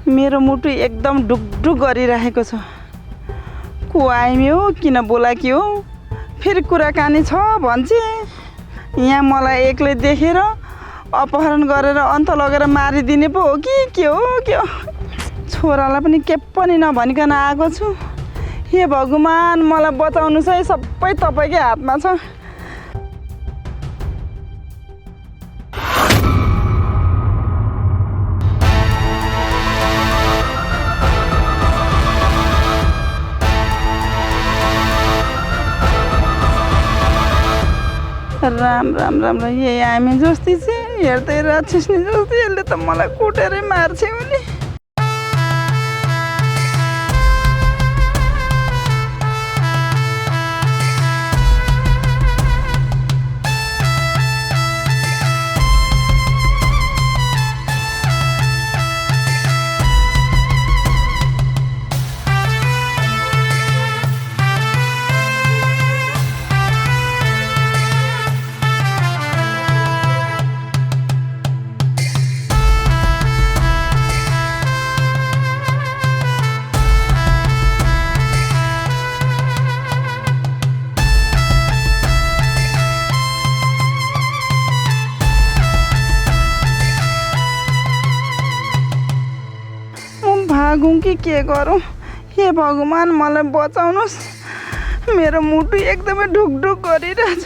मेरो मुटु एकदम ढुकढुक गरिरहेको छ। को आइमी हो, किन बोलाकी हो, फेरि कुराकानी छ भन्छ। यहाँ मलाई एक्लै देखेर अपहरण गरेर अन्त लगेर मारिदिने पो हो कि के हो के हो। छोरालाई पनि के पनि नभनिकन आएको छु। हे भगवान्, मलाई बचाउनुहोस् है, सबै तपाईँकै हातमा छ। राम राम राम राम, यही आमी जस्तै चाहिँ हेर्दै राक्षसनी जस्तै। यसले त मलाई कुटेरै मार्छ नि। भागौँ कि के गरौँ। हे भगवान्, मलाई बचाउनुहोस्। मेरो मुटु एकदमै ढुकढुक गरिरहेछ।